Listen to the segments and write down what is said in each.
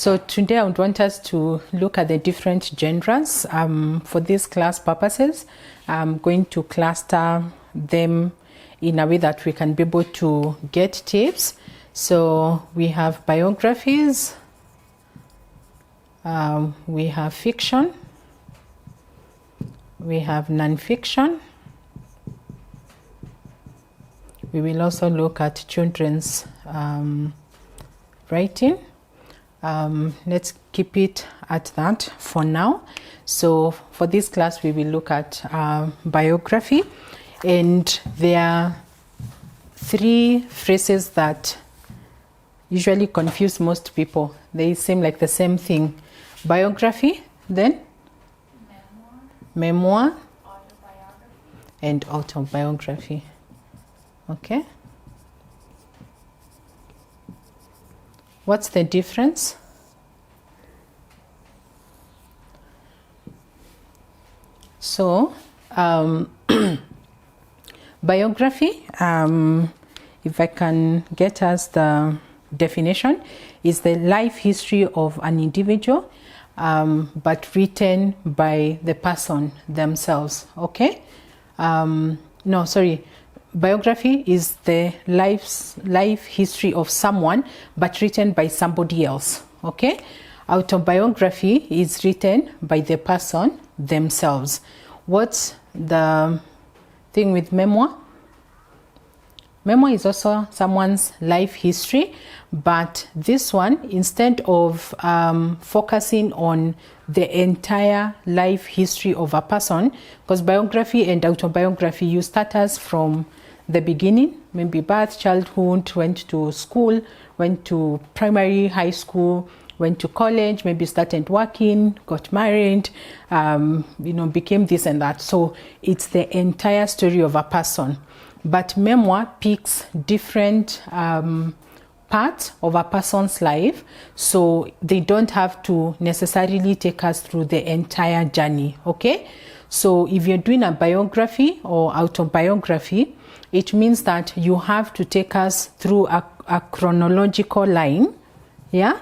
So today I would want us to look at the different genres. For these class purposes, I'm going to cluster them in a way that we can be able to get tips. So we have biographies, we have fiction, we have non-fiction. We will also look at children's writing. Let's keep it at that for now. So for this class, we will look at biography, and there are three phrases that usually confuse most people. They seem like the same thing. Biography, then memoir, autobiography, and autobiography. Okay. What's the difference? So, biography, if I can get us the definition, is the life history of an individual, but written by the person themselves. Okay? Biography is the life history of someone, but written by somebody else. Okay? Autobiography is written by the person themselves. What's the thing with memoir? Memoir is also someone's life history, but this one, instead of focusing on the entire life history of a person, because biography and autobiography, you start us from the beginning, maybe birth, childhood, went to school, went to primary, high school, went to college, maybe started working, got married, became this and that. So it's the entire story of a person. But memoir picks different parts of a person's life, so they don't have to necessarily take us through the entire journey. Okay? So if you're doing a biography or autobiography, it means that you have to take us through a chronological line, yeah,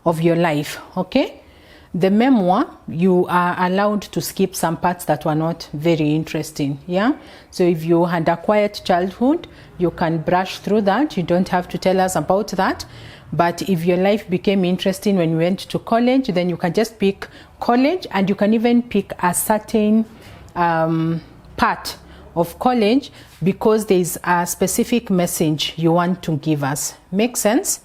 of your life. Okay? The memoir, you are allowed to skip some parts that were not very interesting, yeah? So if you had a quiet childhood, you can brush through that. You don't have to tell us about that. But if your life became interesting when you went to college, then you can just pick college, and you can even pick a certain part of college because there's a specific message you want to give us. Make sense?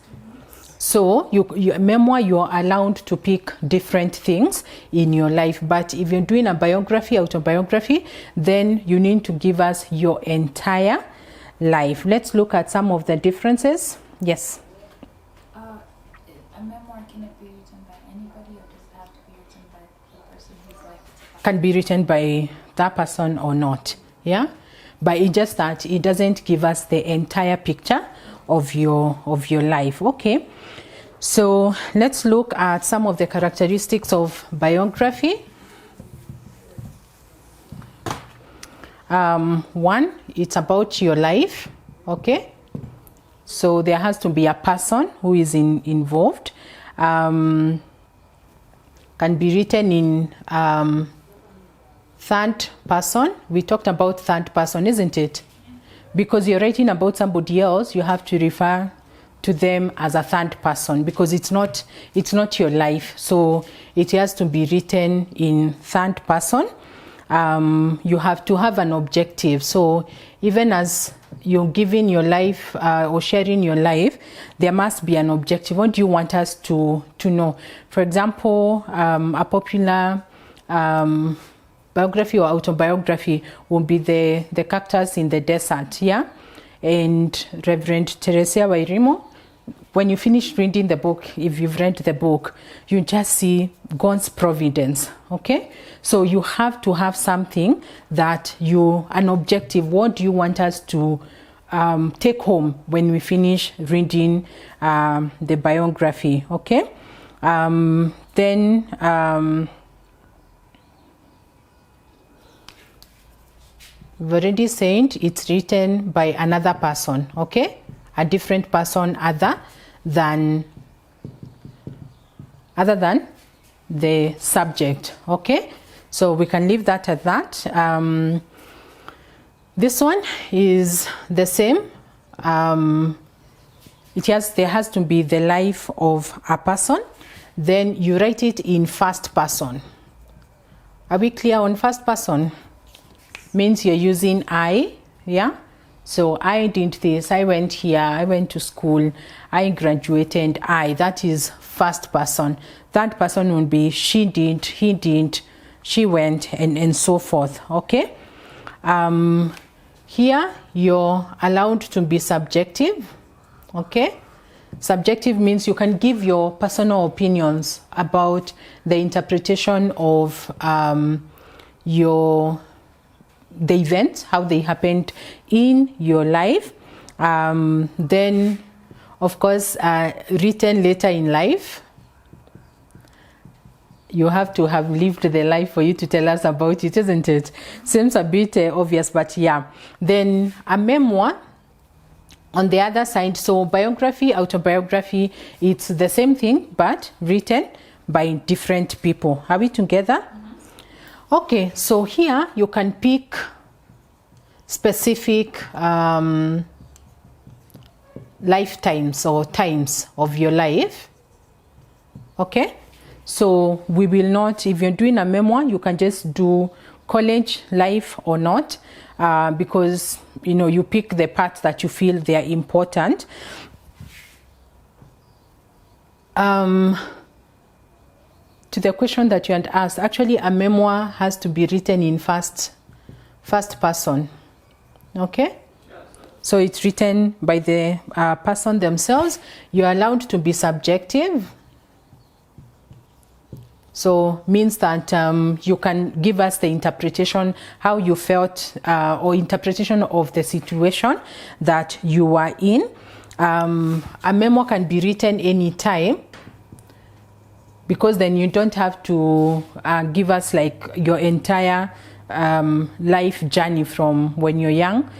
So your memoir, you're allowed to pick different things in your life. But if you're doing a biography, autobiography, then you need to give us your entire life. Let's look at some of the differences. Yes? A memoir, can it be written by anybody, or does it have to be written by the person whose life it's about? Can be written by that person or not. Yeah? But it's just that it doesn't give us the entire picture of your life. Okay? So let's look at some of the characteristics of biography. One, it's about your life. Okay? So there has to be a person who is involved. Can be written in third person. We talked about third person, isn't it? Because you're writing about somebody else, you have to refer to them as a third person, because it's not your life. So it has to be written in third person. You have to have an objective. So even as you're giving your life or sharing your life, there must be an objective. What do you want us to know? For example, a popular biography or autobiography will be the cactus in the desert, yeah? And Reverend Teresa Wairimo, when you finish reading the book, if you've read the book, you just see God's providence, okay? So you have to have something that an objective. What do you want us to take home when we finish reading the biography, okay? Then we've already said it's written by another person, okay? a different person other than the subject. Okay, so we can leave that at that. This one is the same. There has to be the life of a person. Then you write it in first person. Are we clear on first person? Means you're using I, yeah? So I did this, I went here, I went to school, I graduated, I. That is first person. Third person would be she did, he did, she went, and so forth, okay? Here, you're allowed to be subjective, okay? Subjective means you can give your personal opinions about the interpretation of the events, how they happened in your life. Then, of course, written later in life. You have to have lived the life for you to tell us about it, isn't it? Seems a bit obvious, but yeah. Then a memoir on the other side. So biography, autobiography, it's the same thing, but written by different people. Are we together? Mm-hmm. Okay, so here you can pick specific lifetimes or times of your life. Okay? So we will not, if you're doing a memoir, you can just do college life or not, because, you know, you pick the parts that you feel they are important. To the question that you had asked, actually a memoir has to be written in first person. Okay? So it's written by the person themselves. You're allowed to be subjective. So means that you can give us the interpretation, how you felt, or interpretation of the situation that you were in. A memo can be written anytime, because then you don't have to give us like your entire life journey from when you're young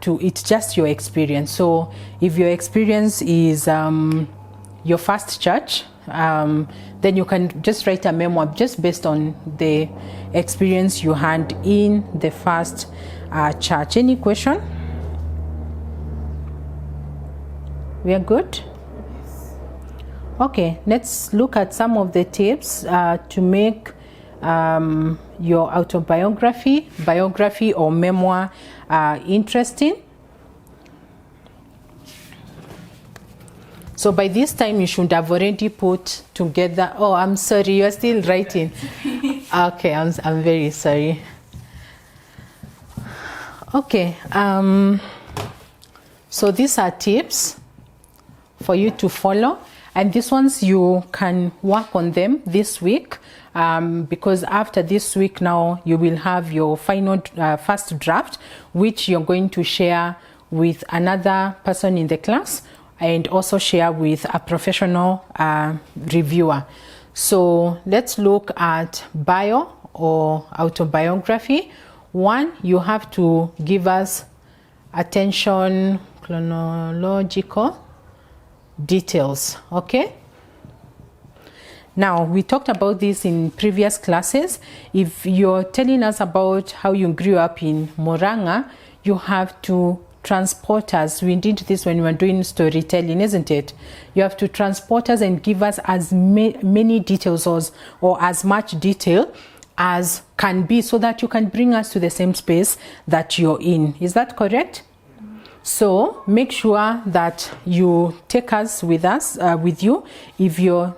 to it's just your experience. So if your experience is your first church, then you can just write a memoir just based on the experience you had in the first church. Any question? We are good? Okay, let's look at some of the tips to make your autobiography, biography, or memoir interesting. So by this time, you should have already put together. Oh, I'm sorry, you're still writing. Okay, I'm very sorry. Okay, so these are tips for you to follow. And these ones, you can work on them this week, because after this week now, you will have your final first draft, which you're going to share with another person in the class, and also share with a professional reviewer. So let's look at bio or autobiography. One, you have to give us attention, chronological details, okay? Now, we talked about this in previous classes. If you're telling us about how you grew up in Murang'a, you have to transport us. We did this when we were doing storytelling, isn't it? You have to transport us and give us as many details or as much detail as can be, so that you can bring us to the same space that you're in. Is that correct? So make sure that you take us with you. If you're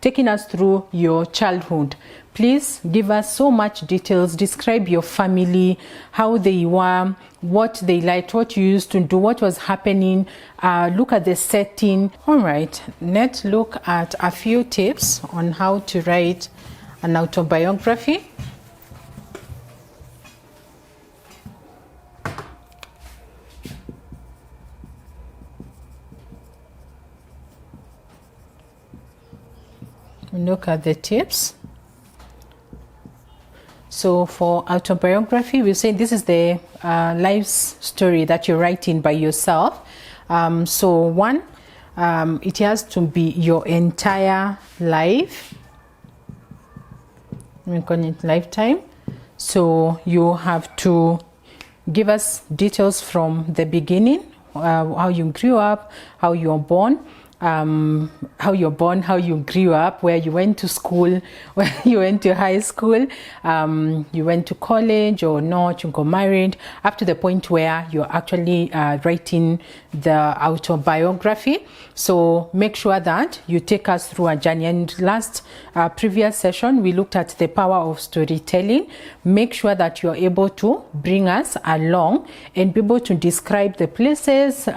taking us through your childhood, please give us so much details. Describe your family, how they were, what they liked, what you used to do, what was happening. Look at the setting. All right, let's look at a few tips on how to write an autobiography. Look at the tips. So for autobiography, we say this is the life story that you're writing by yourself. So one, it has to be your entire life. We call it lifetime. So you have to give us details from the beginning, how you grew up, how you were born, how you grew up, where you went to school, where you went to high school, you went to college or not, you got married, up to the point where you're actually writing the autobiography. So make sure that you take us through a journey. And last previous session, we looked at the power of storytelling. Make sure that you're able to bring us along and be able to describe the places,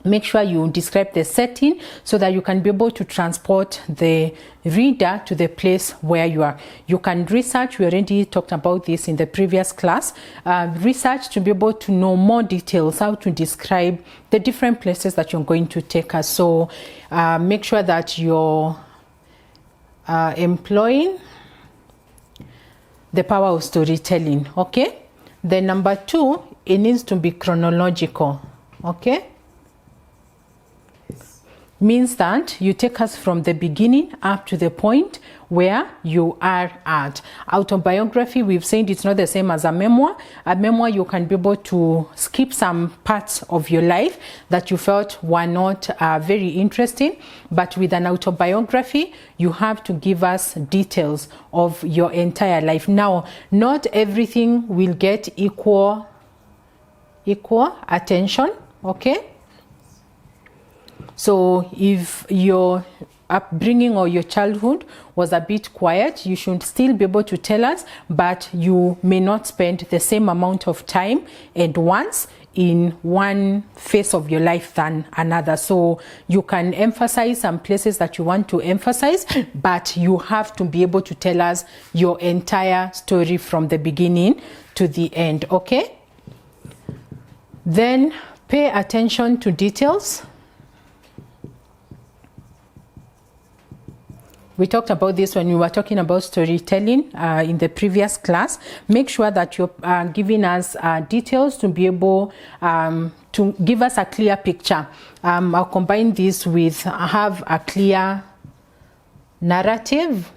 make sure you describe the setting so that you can be able to transport the reader to the place where you are. You can research. We already talked about this in the previous class. Research to be able to know more details, how to describe the different places that you're going to take us. So make sure that you're employing the power of storytelling. Okay. Then number two, it needs to be chronological. Okay. Means that you take us from the beginning up to the point where you are at. Autobiography, we've said it's not the same as a memoir. A memoir, you can be able to skip some parts of your life that you felt were not very interesting. But with an autobiography, you have to give us details of your entire life. Now, not everything will get equal attention, okay? So if your upbringing or your childhood was a bit quiet, you should still be able to tell us, but you may not spend the same amount of time and once in one phase of your life than another. So you can emphasize some places that you want to emphasize, but you have to be able to tell us your entire story from the beginning to the end, okay? Then pay attention to details. We talked about this when we were talking about storytelling in the previous class. Make sure that you're giving us details to be able to give us a clear picture. I'll combine this with have a clear narrative.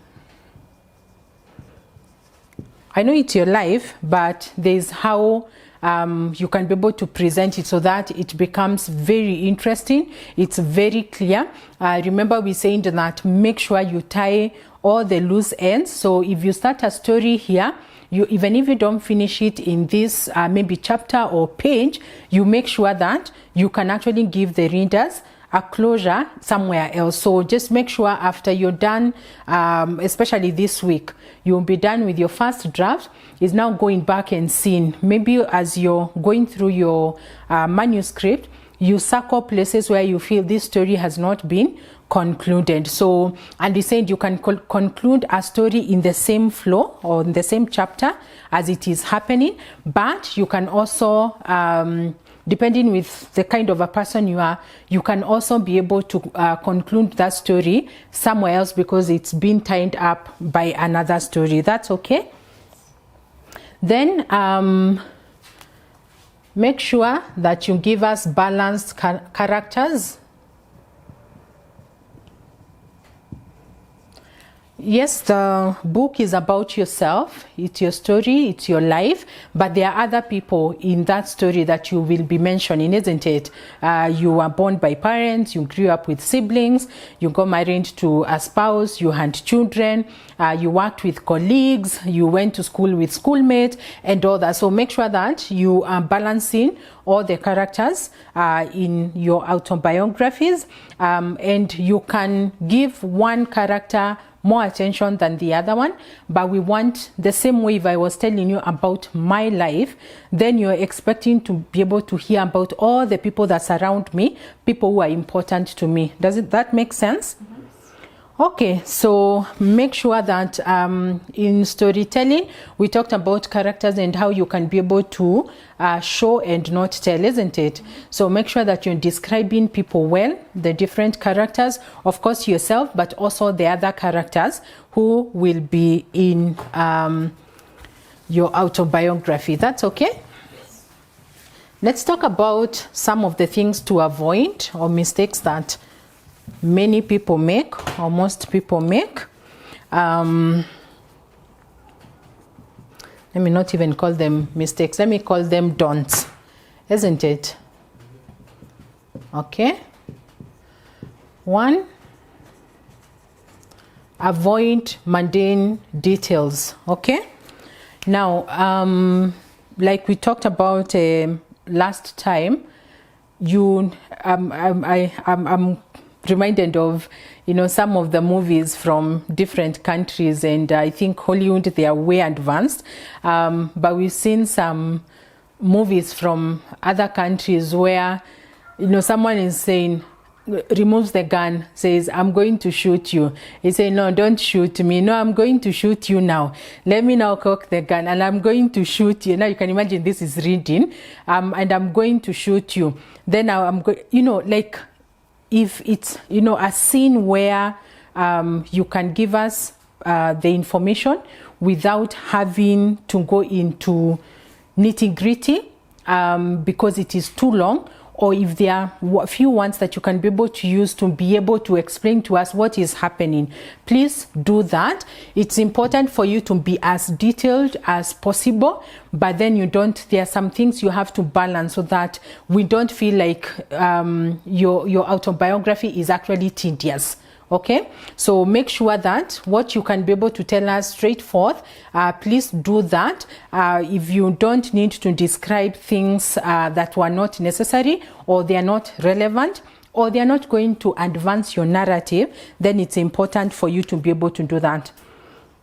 I know it's your life, but there's how you can be able to present it so that it becomes very interesting. It's very clear. Remember we saying that make sure you tie all the loose ends. So if you start a story here, even if you don't finish it in this maybe chapter or page, you make sure that you can actually give the readers a closure somewhere else. So just make sure after you're done, especially this week, you'll be done with your first draft, is now going back and seeing. Maybe as you're going through your manuscript, you circle places where you feel this story has not been concluded. So, and we said you can conclude a story in the same flow or in the same chapter as it is happening, but you can also depending with the kind of a person you are, you can also be able to conclude that story somewhere else because it's been tied up by another story. That's okay. Then make sure that you give us balanced characters. Yes, the book is about yourself. It's your story, it's your life, but there are other people in that story that you will be mentioning, isn't it? You were born by parents, you grew up with siblings, you got married to a spouse, you had children, you worked with colleagues, you went to school with schoolmates and all that. So make sure that you are balancing all the characters in your autobiographies, and you can give one character more attention than the other one, but we want the same way. If I was telling you about my life, then you're expecting to be able to hear about all the people that surround me, people who are important to me. Does that make sense? Mm-hmm. Okay, so make sure that in storytelling, we talked about characters and how you can be able to show and not tell, isn't it? So make sure that you're describing people well, the different characters, of course yourself, but also the other characters who will be in your autobiography. That's okay? Let's talk about some of the things to avoid or mistakes that many people make or most people make. Let me not even call them mistakes. Let me call them don'ts, isn't it? Okay. 1, avoid mundane details. Okay. Now, like we talked about last time, I'm reminded of, you know, some of the movies from different countries, and I think Hollywood, they are way advanced, but we've seen some movies from other countries where, you know, someone is saying, removes the gun, says, I'm going to shoot you. He say, no, don't shoot me. No, I'm going to shoot you now. Let me now cock the gun and I'm going to shoot you. Now you can imagine this is reading, and I'm going to shoot you. Then now I'm going, you know, like if it's, you know, a scene where you can give us the information without having to go into nitty-gritty because it is too long, or if there are a few ones that you can be able to use to be able to explain to us what is happening, please do that. It's important for you to be as detailed as possible, but then you don't, there are some things you have to balance so that we don't feel like your autobiography is actually tedious. Okay, so make sure that what you can be able to tell us straightforward, please do that. If you don't need to describe things that were not necessary, or they are not relevant, or they are not going to advance your narrative, then it's important for you to be able to do that.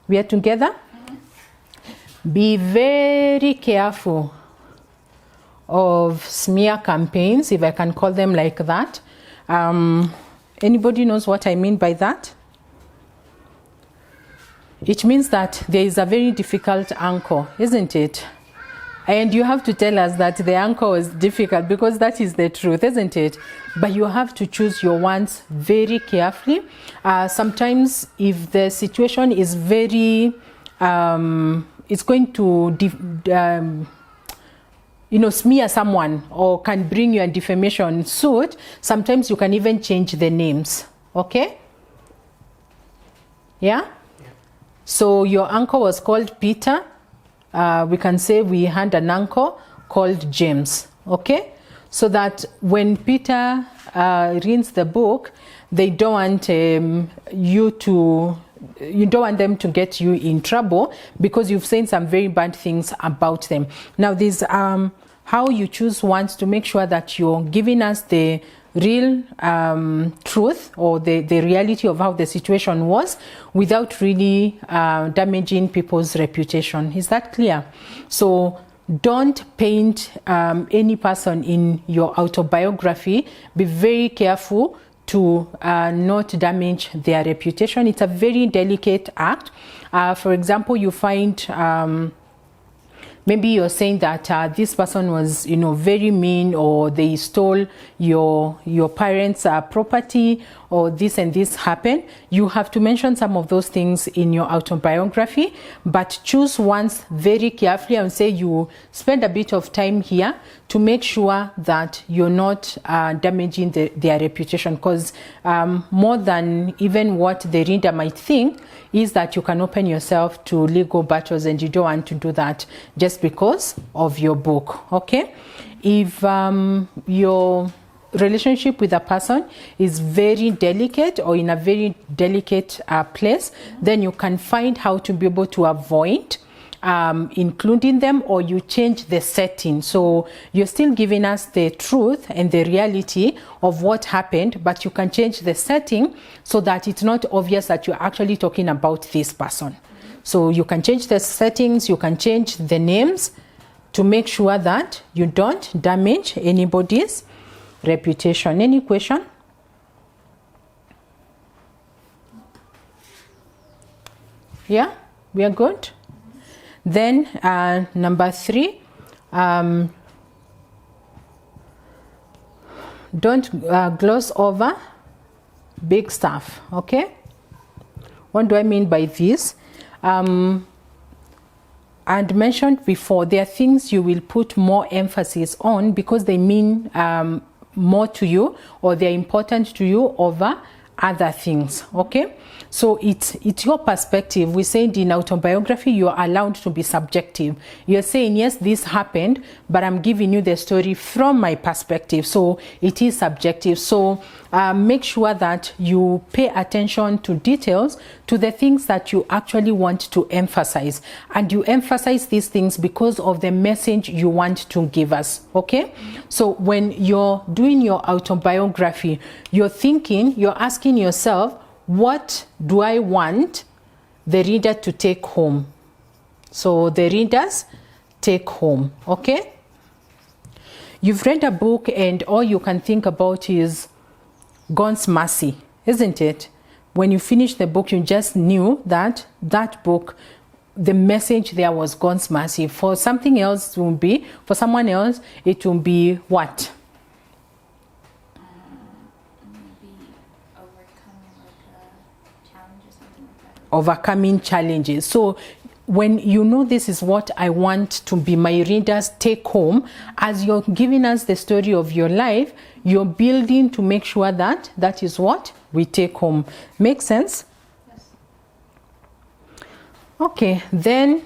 We are together? Mm-hmm. Be very careful of smear campaigns, if I can call them like that. Anybody knows what I mean by that? It means that there is a very difficult anchor, isn't it? And you have to tell us that the anchor was difficult, because that is the truth, isn't it? But you have to choose your words very carefully. Sometimes if the situation is very, it's going to you know, smear someone or can bring you a defamation suit, sometimes you can even change the names. Okay? Yeah? So your uncle was called Peter. We can say we had an uncle called James. Okay? So that when Peter reads the book, they don't want you don't want them to get you in trouble because you've said some very bad things about them. Now, there's how you choose ones to make sure that you're giving us the real truth or the reality of how the situation was without really damaging people's reputation. Is that clear? So don't paint any person in your autobiography. Be very careful to not damage their reputation. It's a very delicate act. For example, you find maybe you're saying that this person was, you know, very mean, or they stole your parents' property, or this and this happened. You have to mention some of those things in your autobiography, but choose ones very carefully and say you spend a bit of time here to make sure that you're not damaging their reputation, because more than even what the reader might think is that you can open yourself to legal battles, and you don't want to do that just because of your book. Okay? If your relationship with a person is very delicate or in a very delicate place, then you can find how to be able to avoid including them, or you change the setting. So you're still giving us the truth and the reality of what happened, but you can change the setting so that it's not obvious that you're actually talking about this person. So you can change the settings, you can change the names to make sure that you don't damage anybody's reputation. Any question? Yeah, we are good. Then number 3, don't gloss over big stuff. Okay, what do I mean by this? and mentioned before, there are things you will put more emphasis on because they mean more to you, or they're important to you over other things. Okay, so it's your perspective. We said in autobiography you are allowed to be subjective. You're saying, yes, this happened, but I'm giving you the story from my perspective, so it is subjective. So make sure that you pay attention to details, to the things that you actually want to emphasize, and you emphasize these things because of the message you want to give us. Okay, so when you're doing your autobiography, you're asking yourself, what do I want the reader to take home? So the readers take home. Okay, you've read a book and all you can think about is God's mercy, isn't it? When you finish the book, you just knew that that book, the message there was God's mercy. For something else, it will be, for someone else, it will be what? Overcoming challenges. So when you know this is what I want to be my readers take home, as you're giving us the story of your life, you're building to make sure that that is what we take home. Make sense? Yes. Okay, then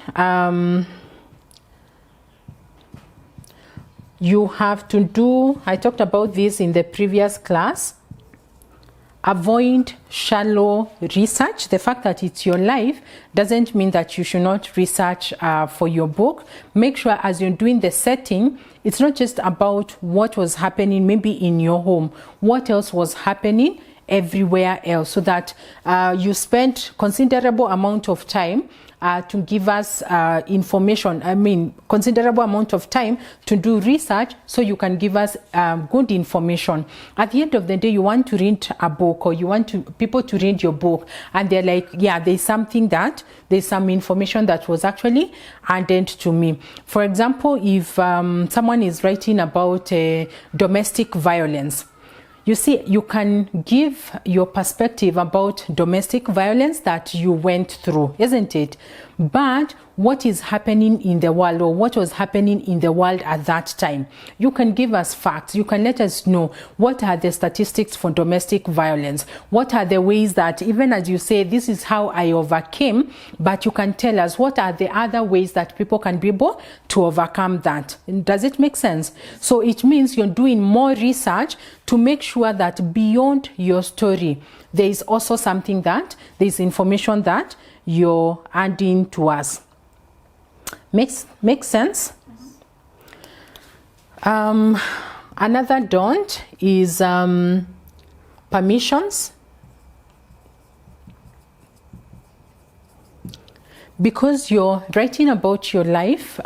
you have to do, I talked about this in the previous class, avoid shallow research. The fact that it's your life doesn't mean that you should not research for your book. Make sure as you're doing the setting, it's not just about what was happening maybe in your home, what else was happening everywhere else, so that you spend considerable amount of time to give us information. I mean, considerable amount of time to do research so you can give us good information. At the end of the day, you want to read a book, or you want people to read your book, and they're like, yeah, there's some information that was actually added to me. For example, if someone is writing about domestic violence, you see, you can give your perspective about domestic violence that you went through, isn't it? But what is happening in the world, or what was happening in the world at that time? You can give us facts. You can let us know what are the statistics for domestic violence. What are the ways that, even as you say, this is how I overcame, but you can tell us what are the other ways that people can be able to overcome that. Does it make sense? So it means you're doing more research to make sure that beyond your story, there is also something that, there's information that you're adding to us. Makes sense? Another don't is permissions. Because you're writing about your life,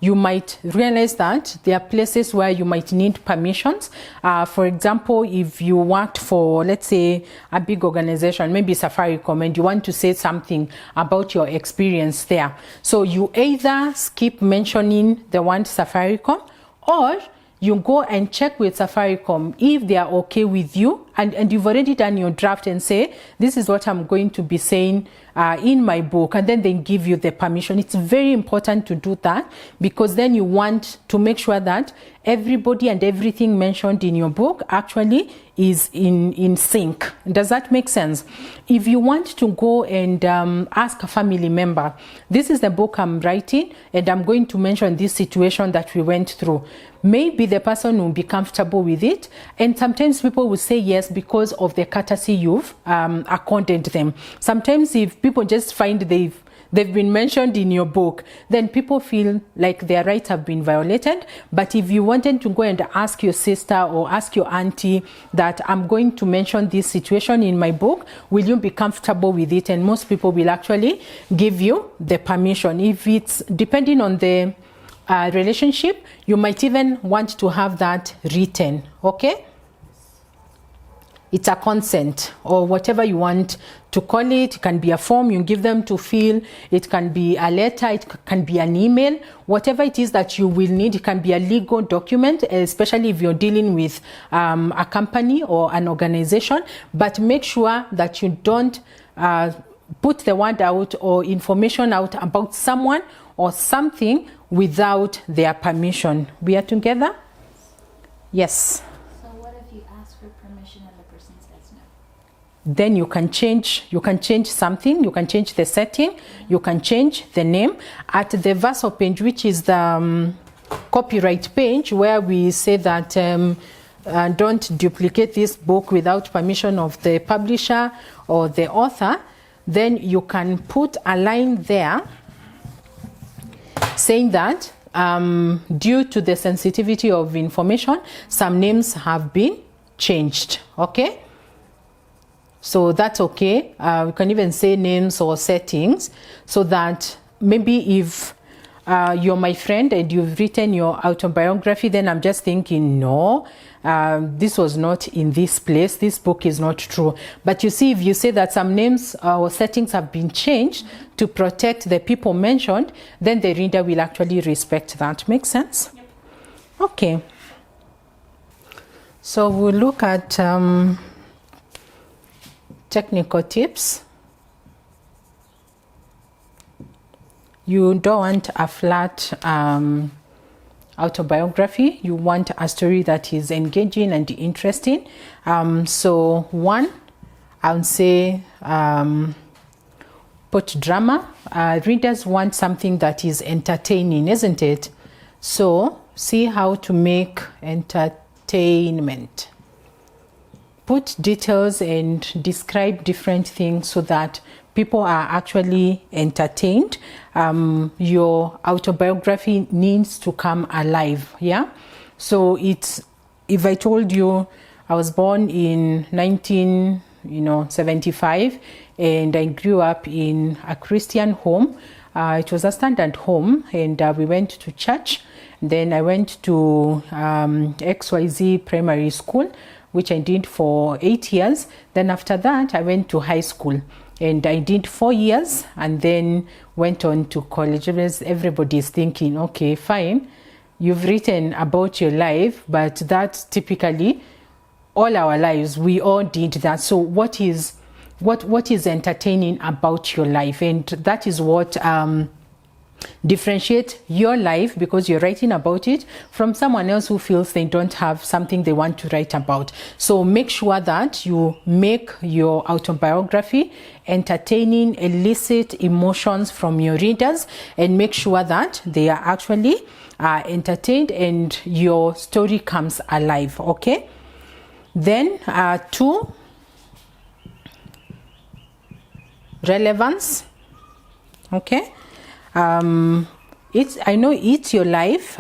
you might realize that there are places where you might need permissions. For example, if you worked for, let's say, a big organization, maybe Safaricom, and you want to say something about your experience there. So you either skip mentioning the word Safaricom, or you go and check with Safaricom if they are okay with you, and you've already done your draft and say, this is what I'm going to be saying in my book, and then they give you the permission. It's very important to do that, because then you want to make sure that everybody and everything mentioned in your book actually is in sync. Does that make sense? If you want to go and ask a family member, this is the book I'm writing, and I'm going to mention this situation that we went through, maybe the person will be comfortable with it, and sometimes people will say yes because of the courtesy you've accorded them. Sometimes if people just find they've been mentioned in your book, then people feel like their rights have been violated. But if you wanted to go and ask your sister or ask your auntie that I'm going to mention this situation in my book, will you be comfortable with it? And most people will actually give you the permission. If it's depending on the relationship, you might even want to have that written. Okay? It's a consent, or whatever you want to call it. It can be a form you give them to fill. It can be a letter. It can be an email. Whatever it is that you will need, it can be a legal document, especially if you're dealing with a company or an organization. But make sure that you don't put the word out or information out about someone or something without their permission. We are together? Yes. So what if you ask for permission and the person says no? Then you can change something, you can change the setting, you can change the name. At the verso page, which is the copyright page, where we say that don't duplicate this book without permission of the publisher or the author, then you can put a line there saying that due to the sensitivity of information, some names have been changed. Okay? So that's okay. You can even say names or settings, so that maybe if you're my friend and you've written your autobiography, then I'm just thinking, no, this was not in this place, this book is not true. But you see, if you say that some names or settings have been changed to protect the people mentioned, then the reader will actually respect that. Make sense? Yep. Okay. So we'll look at technical tips. You don't want a flat autobiography. You want a story that is engaging and interesting. So one, I would say put drama. Readers want something that is entertaining, isn't it? So see how to make entertainment. Put details and describe different things so that people are actually entertained. Your autobiography needs to come alive. Yeah. So it's, if I told you I was born in 1975 and I grew up in a Christian home, it was a standard home, and we went to church. Then I went to XYZ primary school, which I did for 8 years. Then after that, I went to high school. And I did 4 years and then went on to college. Everybody's thinking, okay, fine, you've written about your life, but that's typically all our lives. We all did that. So what is entertaining about your life? And that is what differentiate your life, because you're writing about it, from someone else who feels they don't have something they want to write about. So make sure that you make your autobiography entertaining, elicit emotions from your readers, and make sure that they are actually entertained and your story comes alive. Okay? Then 2, relevance. Okay? I know it's your life,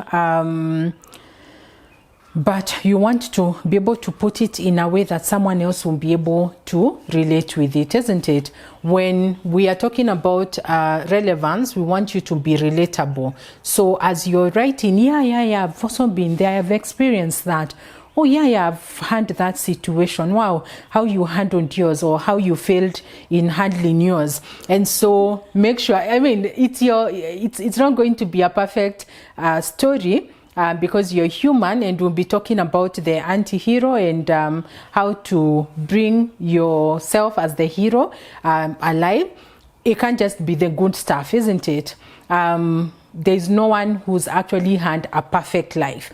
but you want to be able to put it in a way that someone else will be able to relate with it, isn't it? When we are talking about relevance, we want you to be relatable. So as you're writing, yeah, I've also been there, I've experienced that. Oh yeah, I've had that situation. Wow, how you handled yours, or how you failed in handling yours. And so make sure, I mean, it's not going to be a perfect story, because you're human, and we'll be talking about the anti-hero and how to bring yourself as the hero alive. It can't just be the good stuff, isn't it? There's no one who's actually had a perfect life.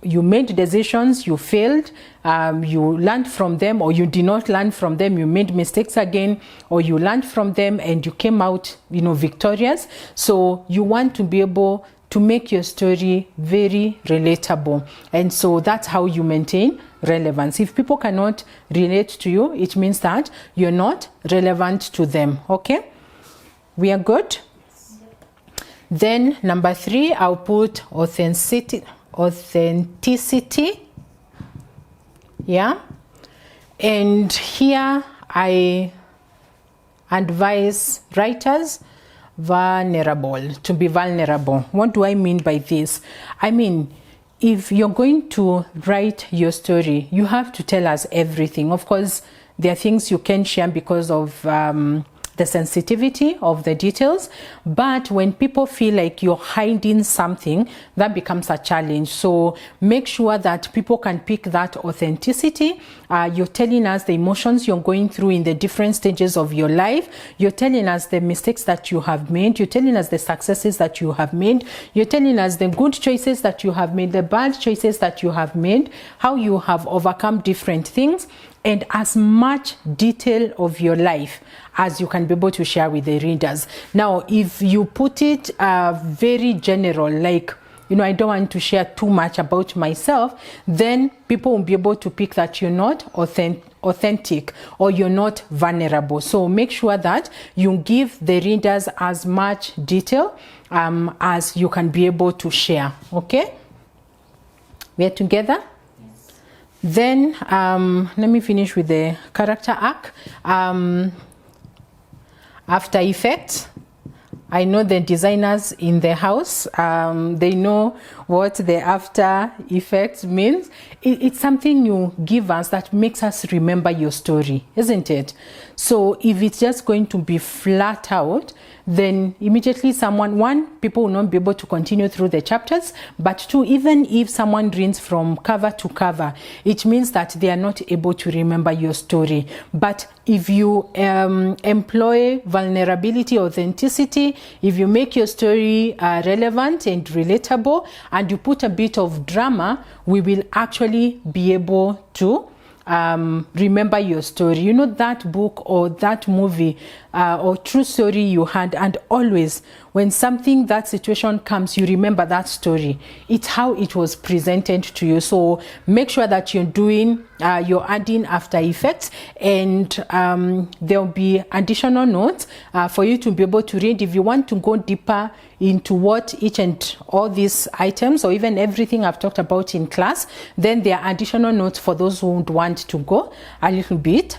You made decisions, you failed, you learned from them, or you did not learn from them, you made mistakes again, or you learned from them and you came out, victorious. So you want to be able to make your story very relatable. And so that's how you maintain relevance. If people cannot relate to you, it means that you're not relevant to them. Okay? We are good? Then number 3, I'll put authenticity. Yeah, and here I advise writers to be vulnerable. What do I mean by this? I mean, if you're going to write your story, you have to tell us everything. Of course, there are things you can share because of the sensitivity of the details. But when people feel like you're hiding something, that becomes a challenge. So make sure that people can pick that authenticity. You're telling us the emotions you're going through in the different stages of your life. You're telling us the mistakes that you have made. You're telling us the successes that you have made. You're telling us the good choices that you have made, the bad choices that you have made, how you have overcome different things, and as much detail of your life as you can be able to share with the readers. Now, if you put it very general, like, I don't want to share too much about myself, then people will be able to pick that you're not authentic or you're not vulnerable. So make sure that you give the readers as much detail as you can be able to share. Okay? We're together? Then let me finish with the character arc. After Effects. I know the designers in the house, they know what the After Effects means. It's something you give us that makes us remember your story, isn't it? So if it's just going to be flat out, then immediately people will not be able to continue through the chapters, but two, even if someone reads from cover to cover, it means that they are not able to remember your story. But if you employ vulnerability, authenticity, if you make your story relevant and relatable, and you put a bit of drama, we will actually be able to remember your story. That book or that movie or true story you had, and always when that situation comes, you remember that story. It's how it was presented to you. So make sure that you're adding After Effects, and there'll be additional notes for you to be able to read. If you want to go deeper into what each and all these items, or even everything I've talked about in class, then there are additional notes for those who would want to go a little bit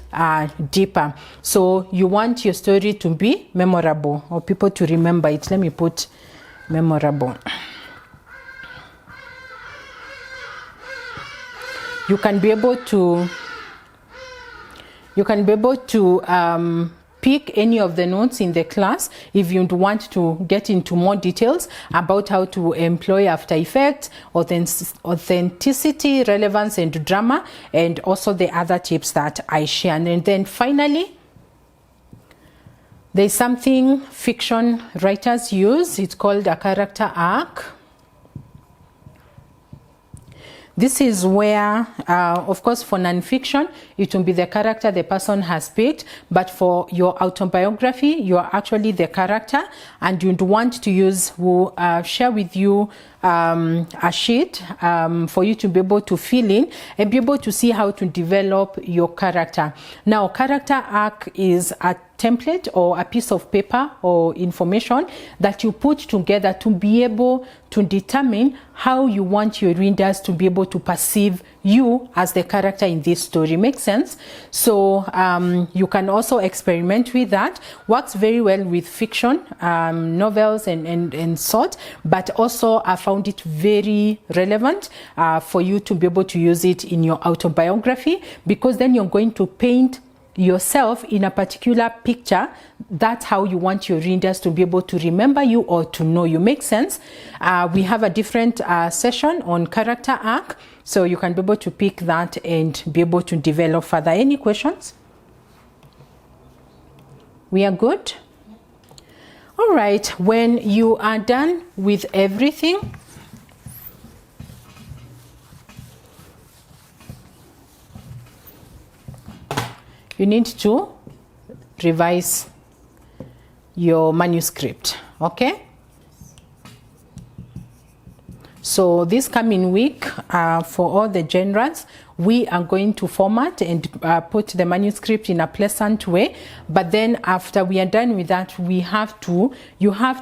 deeper. So you want your story to be memorable, or people to remember it. Let me put memorable. You can be able to pick any of the notes in the class if you want to get into more details about how to employ After Effects, authenticity, relevance, and drama, and also the other tips that I share. And then finally, there's something fiction writers use. It's called a character arc. This is where, of course, for nonfiction, it will be the character the person has picked. But for your autobiography, you are actually the character, and you'd want to use, we'll share with you a sheet for you to be able to fill in and be able to see how to develop your character. Now, character arc is a template or a piece of paper or information that you put together to be able to determine how you want your readers to be able to perceive you as the character in this story. Makes sense? So you can also experiment with that. Works very well with fiction, novels and sort, but also I found it very relevant for you to be able to use it in your autobiography, because then you're going to paint yourself in a particular picture. That's how you want your readers to be able to remember you or to know you. Make sense? We have a different session on character arc, so you can be able to pick that and be able to develop further. Any questions? We are good? All right, when you are done with everything, you need to revise your manuscript, okay? So this coming week, for all the genres, we are going to format and put the manuscript in a pleasant way. But then after we are done with that, you have to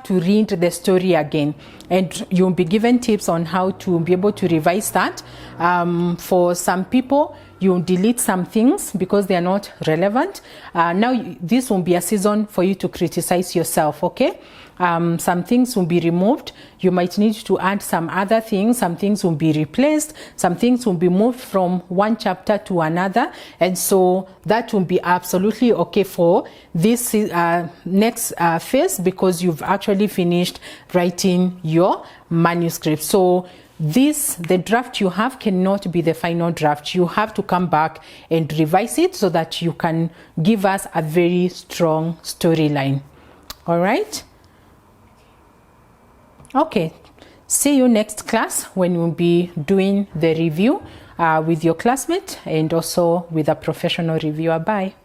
read the story again. And you'll be given tips on how to be able to revise that. For some people, you delete some things because they are not relevant. Now this will be a season for you to criticize yourself, okay? Some things will be removed. You might need to add some other things. Some things will be replaced. Some things will be moved from one chapter to another. And so that will be absolutely okay for this next phase, because you've actually finished writing your manuscript. So the draft you have cannot be the final draft. You have to come back and revise it so that you can give us a very strong storyline. All right? Okay, see you next class when we'll be doing the review with your classmate and also with a professional reviewer. Bye.